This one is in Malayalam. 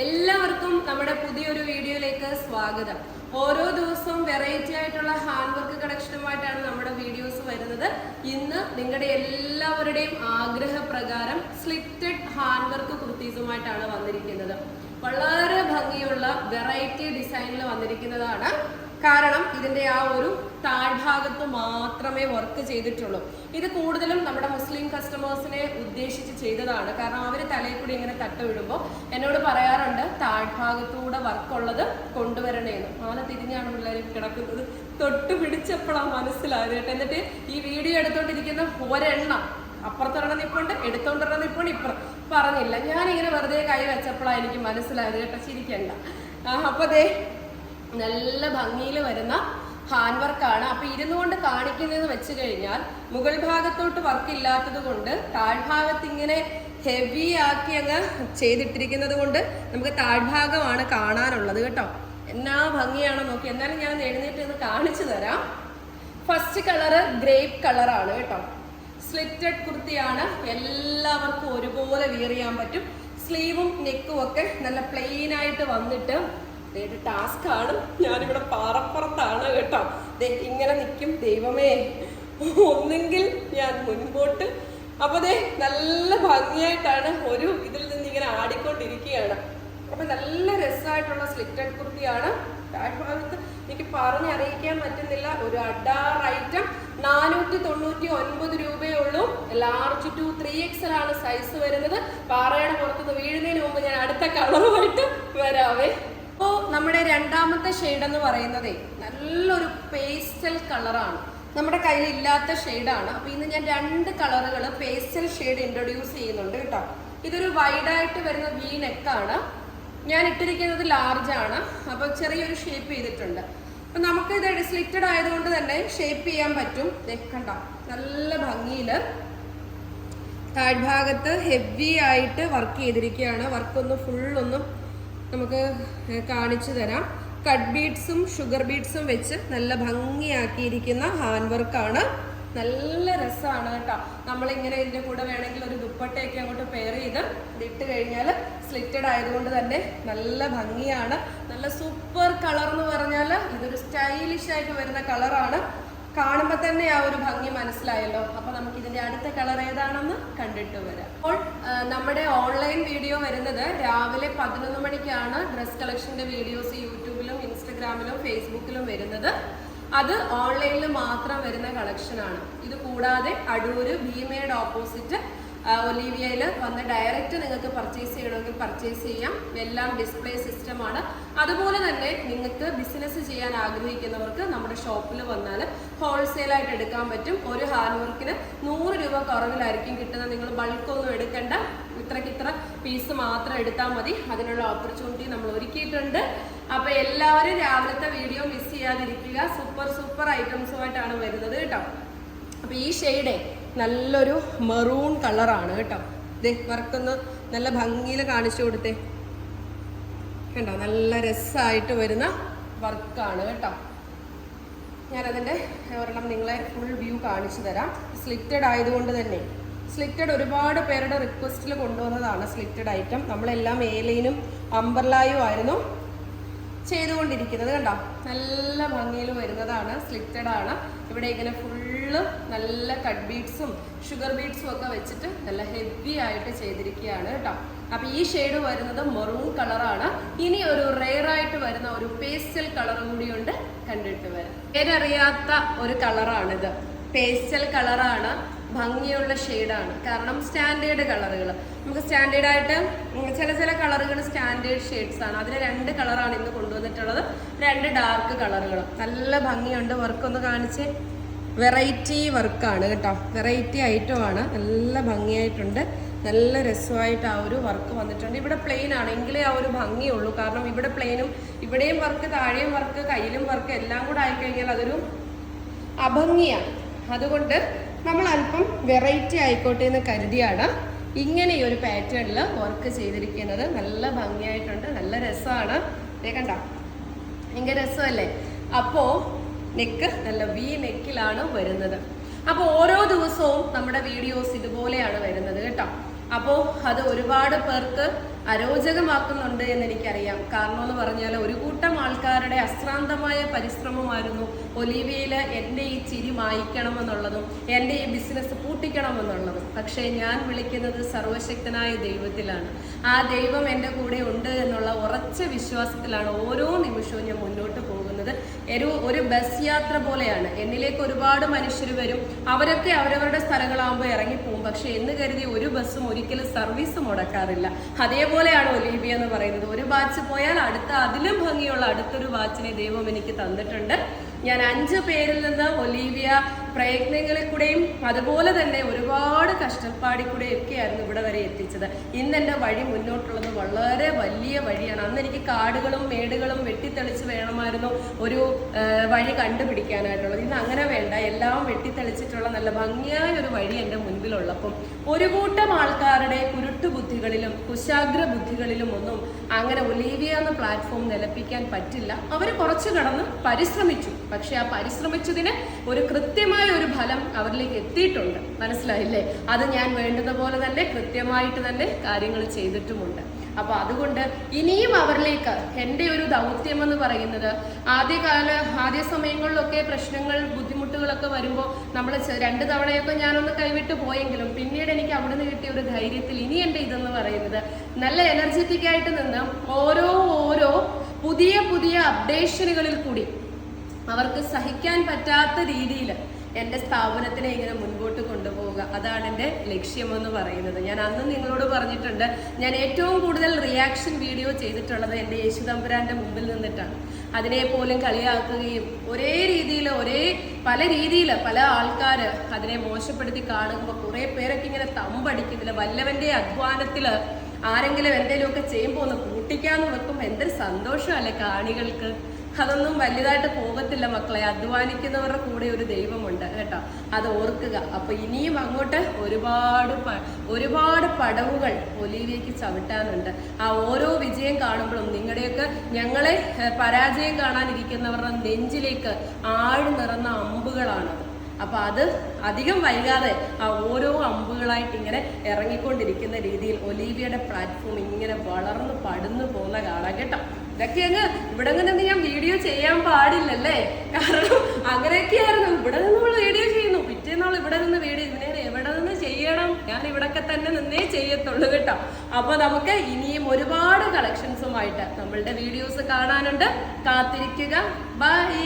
എല്ലാവർക്കും നമ്മുടെ പുതിയൊരു വീഡിയോയിലേക്ക് സ്വാഗതം. ഓരോ ദിവസവും വെറൈറ്റി ആയിട്ടുള്ള ഹാൻഡ് വർക്ക് കളക്ഷനുമായിട്ടാണ് നമ്മുടെ വീഡിയോസ് വരുന്നത്. ഇന്ന് നിങ്ങളുടെ എല്ലാവരുടെയും ആഗ്രഹപ്രകാരം സ്ലിറ്റഡ് ഹാൻഡ് വർക്ക് കുർത്തീസുമായിട്ടാണ് വന്നിരിക്കുന്നത്. വളരെ ഭംഗിയുള്ള വെറൈറ്റി ഡിസൈനിൽ വന്നിരിക്കുന്നതാണ്. കാരണം ഇതിന്റെ ആ ഒരു താഴ്ഭാഗത്ത് മാത്രമേ വർക്ക് ചെയ്തിട്ടുള്ളൂ. ഇത് കൂടുതലും നമ്മുടെ മുസ്ലിം കസ്റ്റമേഴ്സിനെ ഉദ്ദേശിച്ച് ചെയ്തതാണ്. കാരണം അവർ തലയിൽ കൂടി ഇങ്ങനെ തട്ടുവിടുമ്പോൾ എന്നോട് പറയാറുണ്ട് താഴ്ഭാഗത്തൂടെ വർക്കുള്ളത് കൊണ്ടുവരണേന്ന്. ആന തിരിഞ്ഞാണ് പിള്ളേർ കിടക്കുന്നത്. തൊട്ട് പിടിച്ചപ്പോഴാണ് മനസ്സിലായത് കേട്ടോ. എന്നിട്ട് ഈ വീഡിയോ എടുത്തോണ്ടിരിക്കുന്ന ഒരെണ്ണം അപ്പുറത്തൊരെണ്ണം നിപ്പുണ്ട്, എടുത്തോണ്ടിരുന്ന നിപ്പുണ്ട്, ഇപ്പുറം പറഞ്ഞില്ല. ഞാനിങ്ങനെ വെറുതെ കൈ വെച്ചപ്പോഴാണ് എനിക്ക് മനസ്സിലായത് കേട്ടോ. ചിരിക്കണ്ട. അപ്പൊ ദേ നല്ല ഭംഗിയിൽ വരുന്ന ഹാൻഡ് വർക്കാണ്. അപ്പൊ ഇരുന്നുകൊണ്ട് കാണിക്കുന്നതെന്ന് വെച്ച് കഴിഞ്ഞാൽ മുകൾ ഭാഗത്തോട്ട് വർക്ക് ഇല്ലാത്തത് കൊണ്ട് താഴ്ഭാഗത്ത് ഇങ്ങനെ ഹെവി ആക്കി അങ്ങ് ചെയ്തിട്ടിരിക്കുന്നത് കൊണ്ട് നമുക്ക് താഴ്ഭാഗമാണ് കാണാനുള്ളത് കേട്ടോ. എന്നാ ഭംഗിയാണോ നോക്കി. എന്നാലും ഞാൻ എഴുന്നേറ്റ് ഒന്ന് കാണിച്ചു തരാം. ഫസ്റ്റ് കളറ് ഗ്രേപ്പ് കളറാണ് കേട്ടോ. സ്ലിറ്റഡ് കുർത്തിയാണ്. എല്ലാവർക്കും ഒരുപോലെ വിയർ ചെയ്യാൻ പറ്റും. സ്ലീവും നെക്കും ഒക്കെ നല്ല പ്ലെയിൻ ആയിട്ട് വന്നിട്ട് ടാസ്ക് ആണ്. ഞാനിവിടെ പാറപ്പുറത്താണ് കേട്ടോ. ഇങ്ങനെ നിൽക്കും. ദൈവമേ, ഒന്നെങ്കിൽ ഞാൻ മുൻപോട്ട്. അപ്പൊ നല്ല ഭംഗിയായിട്ടാണ് ഒരു ഇതിൽ നിന്ന് ഇങ്ങനെ ആടിക്കൊണ്ടിരിക്കുകയാണ്. അപ്പൊ നല്ല രസമായിട്ടുള്ള സ്ലിറ്റഡ് കുർത്തിയാണ്. താഴ്ഭാഗത്ത് എനിക്ക് പറഞ്ഞറിയിക്കാൻ പറ്റുന്നില്ല. ഒരു അഡാർ ഐറ്റം 499 രൂപയേ ഉള്ളൂ. ലാർജ് ടു 3XL ആണ് സൈസ് വരുന്നത്. പാറയുടെ പുറത്തുനിന്ന് വീഴുന്നതിന് മുമ്പ് ഞാൻ അടുത്ത കളറുമായിട്ട് വരാവേ. അപ്പോ നമ്മുടെ രണ്ടാമത്തെ ഷെയ്ഡ് എന്ന് പറയുന്നത് നല്ലൊരു പേസ്റ്റൽ കളറാണ്. നമ്മുടെ കയ്യിൽ ഇല്ലാത്ത ഷെയ്ഡാണ്. അപ്പൊ ഇന്ന് ഞാൻ 2 കളറുകൾ പേസ്റ്റൽ ഷെയ്ഡ് ഇൻട്രൊഡ്യൂസ് ചെയ്യുന്നുണ്ട് കേട്ടോ. ഇതൊരു വൈഡായിട്ട് വരുന്ന വി നെക്കാണ്. ഞാൻ ഇട്ടിരിക്കുന്നത് ലാർജ് ആണ്. അപ്പൊ ചെറിയൊരു ഷേപ്പ് ചെയ്തിട്ടുണ്ട്. അപ്പൊ നമുക്ക് ഇത് സ്ലിറ്റഡ് ആയതുകൊണ്ട് തന്നെ ഷേപ്പ് ചെയ്യാൻ പറ്റും. കണ്ടോ, നല്ല ഭംഗിയില് താഴ്ഭാഗത്ത് ഹെവി ആയിട്ട് വർക്ക് ചെയ്തിരിക്കുകയാണ്. വർക്കൊന്ന് ഫുള്ളൊന്നും നമുക്ക് കാണിച്ചു തരാം. കട്ട് ബീഡ്സും ഷുഗർ ബീഡ്സും വെച്ച് നല്ല ഭംഗിയാക്കിയിരിക്കുന്ന ഹാൻഡ് വർക്കാണ്. നല്ല രസമാണ് കേട്ടോ. നമ്മളിങ്ങനെ ഇതിൻ്റെ കൂടെ വേണമെങ്കിൽ ഒരു ദുപ്പട്ടയൊക്കെ അങ്ങോട്ട് പെയർ ചെയ്ത് ഇട്ട് കഴിഞ്ഞാൽ സ്ലിറ്റഡ് ആയതുകൊണ്ട് തന്നെ നല്ല ഭംഗിയാണ്. നല്ല സൂപ്പർ കളർ എന്ന് പറഞ്ഞാൽ ഇതൊരു സ്റ്റൈലിഷ് ആയിട്ട് വരുന്ന കളറാണ്. കാണുമ്പോൾ തന്നെ ആ ഒരു ഭംഗി മനസ്സിലായല്ലോ. അപ്പൊ നമുക്ക് ഇതിന്റെ അടുത്ത കളർ ഏതാണെന്ന് കണ്ടിട്ട് വരാം. അപ്പോൾ നമ്മുടെ ഓൺലൈൻ വീഡിയോ വരുന്നത് രാവിലെ 11 മണിക്കാണ്. ഡ്രസ് കളക്ഷന്റെ വീഡിയോസ് യൂട്യൂബിലും ഇൻസ്റ്റഗ്രാമിലും ഫേസ്ബുക്കിലും വരുന്നത്. അത് ഓൺലൈനിൽ മാത്രം വരുന്ന കളക്ഷനാണ്. ഇത് കൂടാതെ അടൂര് ഭീമയുടെ ഓപ്പോസിറ്റ് ഒലീവിയയിൽ വന്ന് ഡയറക്റ്റ് നിങ്ങൾക്ക് പർച്ചേസ് ചെയ്യണമെങ്കിൽ പർച്ചേസ് ചെയ്യാം. എല്ലാം ഡിസ്പ്ലേ സിസ്റ്റമാണ്. അതുപോലെ തന്നെ നിങ്ങൾക്ക് ബിസിനസ് ചെയ്യാൻ ആഗ്രഹിക്കുന്നവർക്ക് നമ്മുടെ ഷോപ്പിൽ വന്നാൽ ഹോൾസെയിലായിട്ട് എടുക്കാൻ പറ്റും. ഒരു ഹാൻഡ് വർക്കിന് 100 രൂപ കുറവിലായിരിക്കും കിട്ടുന്നത്. നിങ്ങൾ ബൾക്കൊന്നും എടുക്കണ്ട. ഇത്ര പീസ് മാത്രം എടുത്താൽ മതി. അതിനുള്ള ഓപ്പർച്യൂണിറ്റി നമ്മൾ ഒരുക്കിയിട്ടുണ്ട്. അപ്പൊ എല്ലാവരും രാവിലത്തെ വീഡിയോ മിസ് ചെയ്യാതിരിക്കുക. സൂപ്പർ ഐറ്റംസുമായിട്ടാണ് വരുന്നത് കേട്ടോ. അപ്പൊ ഈ ഷെയ്ഡ് നല്ലൊരു മെറൂൺ കളറാണ് കേട്ടോ. വർക്കൊന്ന് നല്ല ഭംഗിയിൽ കാണിച്ചു കൊടുത്തേ. കണ്ടോ, നല്ല രസമായിട്ട് വരുന്ന വർക്കാണ് കേട്ടോ. ഞാനതിൻ്റെ ഒരെണ്ണം നിങ്ങളെ ഫുൾ വ്യൂ കാണിച്ചു തരാം. സ്ലിറ്റഡ് ആയതുകൊണ്ട് തന്നെ സ്ലിറ്റഡ് ഒരുപാട് പേരുടെ റിക്വസ്റ്റിൽ കൊണ്ടുവന്നതാണ് സ്ലിറ്റഡ് ഐറ്റം. നമ്മളെല്ലാം ഏലൈനും അംബർലായും ആയിരുന്നു ചെയ്തുകൊണ്ടിരിക്കുന്നത്. കണ്ടോ, നല്ല ഭംഗിയിൽ വരുന്നതാണ്. സ്ലിറ്റഡ് ആണ്. ഇവിടെ ഇങ്ങനെ ഫുള്ള് നല്ല കട്ട് ബീഡ്സും ഷുഗർ ബീഡ്സും ഒക്കെ വെച്ചിട്ട് നല്ല ഹെവി ആയിട്ട് ചെയ്തിരിക്കുകയാണ് കേട്ടോ. അപ്പൊ ഈ ഷെയ്ഡ് വരുന്നത് മെറൂൺ കളറാണ്. ഇനി ഒരു റെയർ ആയിട്ട് വരുന്ന ഒരു പേസ്റ്റൽ കളറും കൂടിയുണ്ട്. കണ്ടിട്ട് വരാം. പേരറിയാത്ത ഒരു കളറാണിത്. പേസ്റ്റൽ കളറാണ്. ഭംഗിയുള്ള ഷെയ്ഡാണ്. കാരണം സ്റ്റാൻഡേർഡ് കളറുകൾ നമുക്ക് സ്റ്റാൻഡേർഡായിട്ട് ചില കളറുകൾ സ്റ്റാൻഡേർഡ് ഷെയ്ഡ്സ് ആണ്. അതിന് 2 കളറാണ് ഇന്ന് കൊണ്ടുവന്നിട്ടുള്ളത്. 2 ഡാർക്ക് കളറുകൾ. നല്ല ഭംഗിയുണ്ട്. വർക്കൊന്ന് കാണിച്ച്. വെറൈറ്റി വർക്കാണ് കേട്ടോ. വെറൈറ്റി ഐറ്റമാണ്. നല്ല ഭംഗിയായിട്ടുണ്ട്. നല്ല രസമായിട്ട് ആ ഒരു വർക്ക് വന്നിട്ടുണ്ട്. ഇവിടെ പ്ലെയിൻ ആണ് എങ്കിലേ ആ ഒരു ഭംഗിയുള്ളൂ. കാരണം ഇവിടെ പ്ലെയിനും ഇവിടെയും വർക്ക്, താഴെയും വർക്ക്, കയ്യിലും വർക്ക് എല്ലാം കൂടെ ആയിക്കഴിഞ്ഞാൽ അതൊരു അഭംഗിയാണ്. അതുകൊണ്ട് നമ്മൾ അല്പം വെറൈറ്റി ആയിക്കോട്ടെ എന്ന് കരുതിയാണ് ഇങ്ങനെ ഈ ഒരു പാറ്റേണിൽ വർക്ക് ചെയ്തിരിക്കുന്നത്. നല്ല ഭംഗിയായിട്ടുണ്ട്. നല്ല രസമാണ്. കണ്ടോ, ഭയങ്കര രസമല്ലേ. അപ്പോൾ നെക്ക് നല്ല വി നെക്കിലാണ് വരുന്നത്. അപ്പോൾ ഓരോ ദിവസവും നമ്മുടെ വീഡിയോസ് ഇതുപോലെയാണ് വരുന്നത് കേട്ടോ. അപ്പോൾ അത് ഒരുപാട് പേർക്ക് അരോചകമാക്കുന്നുണ്ട് എന്ന് എനിക്കറിയാം. കാരണം എന്ന് പറഞ്ഞാൽ ഒരു കൂട്ടം ആൾക്കാരുടെ അശ്രാന്തമായ പരിശ്രമമായിരുന്നു ഒലീവിയയിൽ എൻ്റെ ഈ ചിരി മായ്ക്കണമെന്നുള്ളതും എൻ്റെ ഈ ബിസിനസ് പൂട്ടിക്കണമെന്നുള്ളതും. പക്ഷേ ഞാൻ വിളിക്കുന്നത് സർവശക്തനായ ദൈവത്തിലാണ്. ആ ദൈവം എൻ്റെ കൂടെ ഉണ്ട് എന്നുള്ള ഉറച്ച വിശ്വാസത്തിലാണ് ഓരോ നിമിഷവും ഞാൻ മുന്നോട്ട് പോകുന്നത്. ഒരു ബസ് യാത്ര പോലെയാണ്. എന്നിലേക്ക് ഒരുപാട് മനുഷ്യർ വരും, അവരൊക്കെ അവരവരുടെ സ്ഥലങ്ങളാകുമ്പോൾ ഇറങ്ങിപ്പോകും. പക്ഷെ എന്ന് കരുതി ഒരു ബസ്സും ഒരിക്കലും സർവീസ് മുടക്കാറില്ല. അതേപോലെയാണ് ഒലീവിയ എന്ന് പറയുന്നത്. ഒരു ബാച്ച് പോയാൽ അതിലും ഭംഗിയുള്ള അടുത്തൊരു ബാച്ചിനെ ദൈവം എനിക്ക് തന്നിട്ടുണ്ട്. ഞാൻ 5 പേരിൽ നിന്ന് ഒലീവിയ പ്രയത്നങ്ങളിൽ കൂടെയും അതുപോലെ തന്നെ ഒരുപാട് കഷ്ടപ്പാടിൽ കൂടെയും ഒക്കെയായിരുന്നു ഇവിടെ വരെ എത്തിച്ചത്. ഇന്ന് എൻ്റെ വഴി മുന്നോട്ടുള്ളത് വളരെ വലിയ വഴിയാണ്. അന്ന് എനിക്ക് കാടുകളും മേടുകളും വെട്ടിത്തെളിച്ച് വേണമായിരുന്നു ഒരു വഴി കണ്ടുപിടിക്കാനായിട്ടുള്ളത്. ഇന്ന് അങ്ങനെ വേണ്ട, എല്ലാം വെട്ടിത്തെളിച്ചിട്ടുള്ള നല്ല ഭംഗിയായ ഒരു വഴി എൻ്റെ മുൻപിലുള്ളപ്പം ഒരു കൂട്ടം ആൾക്കാരുടെ കുരുട്ടുബുദ്ധികളിലും കുശാഗ്ര ബുദ്ധികളിലും ഒന്നും അങ്ങനെ ഒലീവിയ എന്ന പ്ലാറ്റ്ഫോം നിലപ്പിക്കാൻ പറ്റില്ല. അവർ കുറച്ചു കടന്ന് പരിശ്രമിച്ചു. പക്ഷെ ആ പരിശ്രമിച്ചതിന് ഒരു കൃത്യമായ ഒരു ഫലം അവരിലേക്ക് എത്തിയിട്ടുണ്ട്. മനസ്സിലായില്ലേ? അത് ഞാൻ വേണ്ടുന്ന പോലെ തന്നെ കൃത്യമായിട്ട് തന്നെ കാര്യങ്ങൾ ചെയ്തിട്ടുമുണ്ട്. അപ്പൊ അതുകൊണ്ട് ഇനിയും അവരിലേക്ക് എൻ്റെ ഒരു ദൗത്യം എന്ന് പറയുന്നത്, ആദ്യ സമയങ്ങളിലൊക്കെ പ്രശ്നങ്ങൾ ബുദ്ധിമുട്ടുകളൊക്കെ വരുമ്പോൾ നമ്മൾ 2 തവണയൊക്കെ ഞാനൊന്ന് കൈവിട്ട് പോയെങ്കിലും പിന്നീട് എനിക്ക് അവിടെ നിന്ന് കിട്ടിയ ഒരു ധൈര്യത്തിൽ ഇനി എൻ്റെ ഇതെന്ന് പറയുന്നത് നല്ല എനർജറ്റിക് ആയിട്ട് നിന്ന് ഓരോ പുതിയ അപ്ഡേഷനുകളിൽ കൂടി അവർക്ക് സഹിക്കാൻ പറ്റാത്ത രീതിയിൽ എൻ്റെ സ്ഥാപനത്തിനെ ഇങ്ങനെ മുൻപോട്ട് കൊണ്ടുപോവുക. അതാണ് എൻ്റെ ലക്ഷ്യമെന്ന് പറയുന്നത്. ഞാൻ അന്ന് നിങ്ങളോട് പറഞ്ഞിട്ടുണ്ട്, ഞാൻ ഏറ്റവും കൂടുതൽ റിയാക്ഷൻ വീഡിയോ ചെയ്തിട്ടുള്ളത് എൻ്റെ യേശുതമ്പുരാൻ്റെ മുമ്പിൽ നിന്നിട്ടാണ്. അതിനെ പോലും കളിയാക്കുകയും പല രീതിയിൽ പല ആൾക്കാർ അതിനെ മോശപ്പെടുത്തി കാണുമ്പോൾ കുറേ പേരൊക്കെ ഇങ്ങനെ തമ്പടിക്കുന്നില്ല. വല്ലവൻ്റെ അധ്വാനത്തിൽ ആരെങ്കിലും എന്തെങ്കിലുമൊക്കെ ചെയ്യുമ്പോൾ ഒന്ന് കൂട്ടിക്കാന്ന് വെക്കുമ്പോൾ എന്തൊരു സന്തോഷമല്ലേ കാണികൾക്ക്. അതൊന്നും വലുതായിട്ട് പോകത്തില്ല മക്കളെ. അധ്വാനിക്കുന്നവരുടെ കൂടെ ഒരു ദൈവമുണ്ട് കേട്ടോ, അത് ഓർക്കുക. അപ്പൊ ഇനിയും അങ്ങോട്ട് ഒരുപാട് പടവുകൾ ഒലീവിയയ്ക്ക് ചവിട്ടാനുണ്ട്. ആ ഓരോ വിജയം കാണുമ്പോഴും നിങ്ങളുടെയൊക്കെ ഞങ്ങളെ പരാജയം കാണാനിരിക്കുന്നവരുടെ നെഞ്ചിലേക്ക് ആഴ്ന്നിറന്ന അമ്പുകളാണത്. അപ്പൊ അത് അധികം വൈകാതെ ആ ഓരോ അമ്പുകളായിട്ട് ഇങ്ങനെ ഇറങ്ങിക്കൊണ്ടിരിക്കുന്ന രീതിയിൽ ഒലീവിയയുടെ പ്ലാറ്റ്ഫോം ഇങ്ങനെ വളർന്ന് പടന്നു പോകുന്ന കാണാം കേട്ടോ. ഇതൊക്കെ ഇവിടെ നിന്ന് ഞാൻ വീഡിയോ ചെയ്യാൻ പാടില്ലല്ലേ, കാരണം അങ്ങനെയൊക്കെയായിരുന്നു. ഇവിടെ നിന്ന് നമ്മൾ വീഡിയോ ചെയ്യുന്നു, പിറ്റേന്നാൾ ഇവിടെ നിന്ന് വീഡിയോ, എവിടെ നിന്ന് ചെയ്യണം, ഞാൻ ഇവിടൊക്കെ തന്നെ നിന്നേ ചെയ്യത്തുള്ളൂ കേട്ടോ. അപ്പൊ നമുക്ക് ഇനിയും ഒരുപാട് കളക്ഷൻസുമായിട്ട് നമ്മളുടെ വീഡിയോസ് കാണാനുണ്ട്. കാത്തിരിക്കുക. ബൈ.